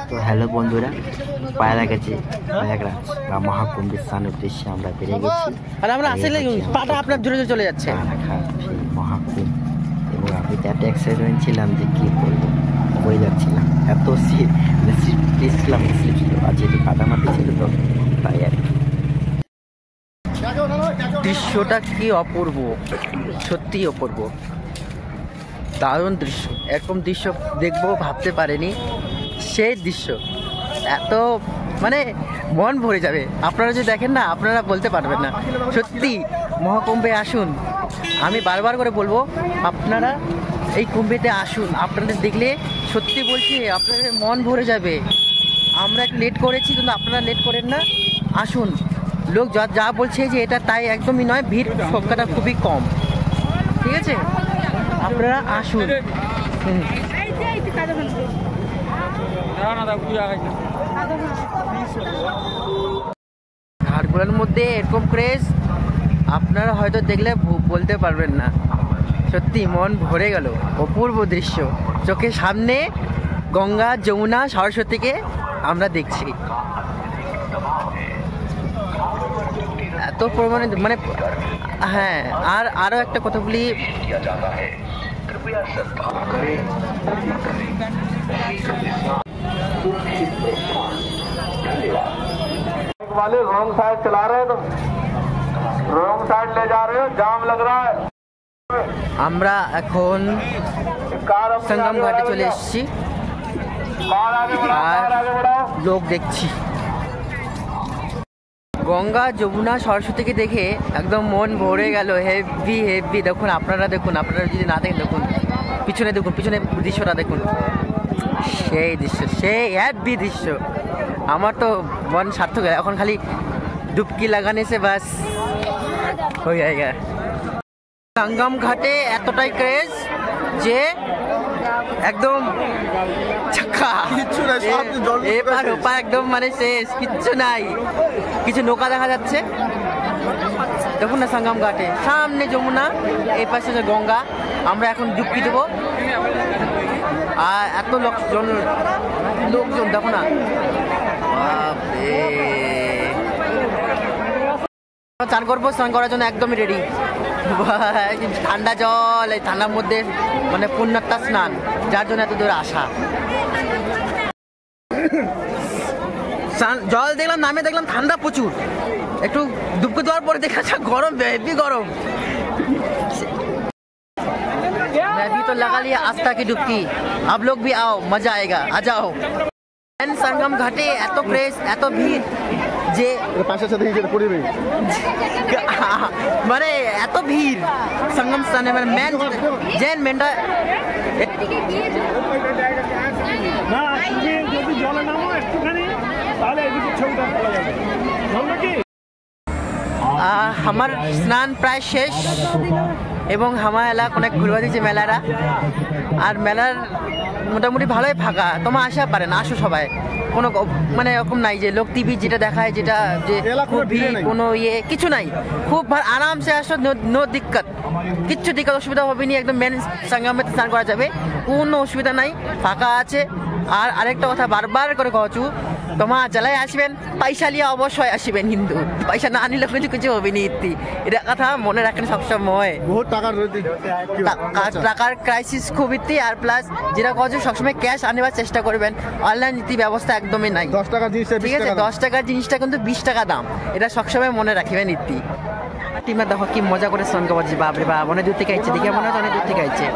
তো হ্যালো বন্ধুরা, পায়রা গেছে প্রয়াগরাজ বা মহাকুম্ভের স্নান উদ্দেশ্যে আমরা বেরিয়ে গেছি। আর আমরা আসলে পাটা আপনার জোরে জোরে চলে যাচ্ছে মহাকুম্ভ, এবং আমি তো এত এক্সাইটমেন্ট ছিলাম যে কী বলবো, হয়ে যাচ্ছিলাম এত স্লিপ ছিল। আর যেহেতু কাদামাটি ছিল তো তাই আর কি। দৃশ্যটা কি অপূর্ব, সত্যি অপূর্ব, দারুণ দৃশ্য। এরকম দৃশ্য দেখবো ভাবতে পারিনি। সেই দৃশ্য এত মানে মন ভরে যাবে। আপনারা যদি দেখেন না, আপনারা বলতে পারবেন না। সত্যি মহাকুম্ভে আসুন, আমি বারবার করে বলবো আপনারা এই কুম্ভেতে আসুন। আপনাদের দেখলে সত্যি বলছি আপনাদের মন ভরে যাবে। আমরা একটু লেট করেছি, কিন্তু আপনারা লেট করেন না, আসুন। লোক যা বলছে যে এটা তাই একদমই নয়, ভিড় সংখ্যাটা খুবই কম, ঠিক আছে? আপনারা আসুন। ঘাটগুলোর মধ্যে এরকম ক্রেজ আপনারা হয়তো দেখলে বলতে পারবেন না। সত্যি মন ভরে গেল, অপূর্ব দৃশ্য। চোখের সামনে গঙ্গা, যমুনা, সরস্বতীকে আমরা দেখছি। এত পরিমাণে মানে হ্যাঁ, আর আরও একটা কথা বলি, वाले रॉन्ग साइड चला रहे हो, तुम रॉन्ग साइड ले जा रहे हो, जाम लग रहा है। আমরা এখন সঙ্গম ঘাটে চলে এসেছি আর লোক দেখছি। গঙ্গা, যমুনা, সরস্বতীকে দেখে একদম মন ভরে গেল। Heavy heavy. দেখুন, আপনারা দেখুন, আপনারা যদি না দেখেন দেখুন, পিছনে দেখুন, পিছনে দৃশ্যটা দেখুন। সেই দৃশ্য, সেই হেভি দৃশ্য। আমার তো মন সার্থক। এখন খালি ডুবকি লাগানে সে বাস হয়ে যায়গা। সঙ্গম ঘাটে এতটাই ক্রেজ যে একদম ছাক্কা, এপার ওপার একদম মানে শেষ, কিচ্ছু নাই। কিছু নৌকা দেখা যাচ্ছে, দেখুন না সঙ্গম ঘাটে। সামনে যমুনা, এই পাশে গঙ্গা। আমরা এখন ডুবকি দেবো। আর এত লোকজন দেখো না, চান করবো। স্নান করার জন্য একদমই রেডি। ঠান্ডা জল, এই ঠান্ডার মধ্যে মানে পুণ্যাত্মা স্নান, যার জন্য এত দূরে আসা। জল দেখলাম, নামে দেখলাম ঠান্ডা প্রচুর। একটু ডুবকি দেওয়ার পরে দেখা যাক গরম, হেভি গরম। मैं भी तो लगा लिया आस्था की डुबकी। आप लोग भी आओ, मजा आएगा, आ जाओ। সঙ্গম ঘাটে এত ক্রেজ, এত ভিড় যে মানে এত ভিড় সঙ্গম স্থানে, মানে মেন জেন মেনটা। আমার স্নান প্রায় শেষ এবং আমার এলাকা অনেক ঘুরবা দিচ্ছে মেলারা। আর মেলার মোটামুটি ভালোই ফাঁকা, তোমার আসা পারে না, আসো সবাই। কোনো মানে এরকম নাই যে লোক টিভি যেটা দেখায়, যেটা যে খুব ভিড়, কোনো ইয়ে কিছু নাই। খুব আরামসে আসো, নো দিক্কত, কিচ্ছু দিক্কত অসুবিধা হবে না। একদম মেন সঙ্গমে স্নান করা যাবে, কোনো অসুবিধা নাই, ফাঁকা আছে। আর আরেকটা কথা বারবার করে কচু, তোমার চালাই আসবেন, পয়সা নিয়ে অবশ্যই আসবেন, কিন্তু পয়সা না নিলে কিন্তু কিছু হবে না। ইতি এটা কথা মনে রাখেন সবসময়। বহুত টাকার ক্রাইসিস খুব ইতি। আর প্লাস যেটা কচু, সবসময় ক্যাশ আনবার চেষ্টা করবেন। অনলাইন নীতি ব্যবস্থা একদমই নাই। 10 টাকার জিনিস, ঠিক আছে, 10 টাকার জিনিসটা কিন্তু 20 টাকা দাম, এটা সবসময় মনে রাখবেন। ইতি টিমে দেখো কি মজা করে স্নান করছে, বাপরে বাপ, অনেক দূর থেকে আইছে, দেখে মনে হচ্ছে অনেক দূর থেকে আইছে।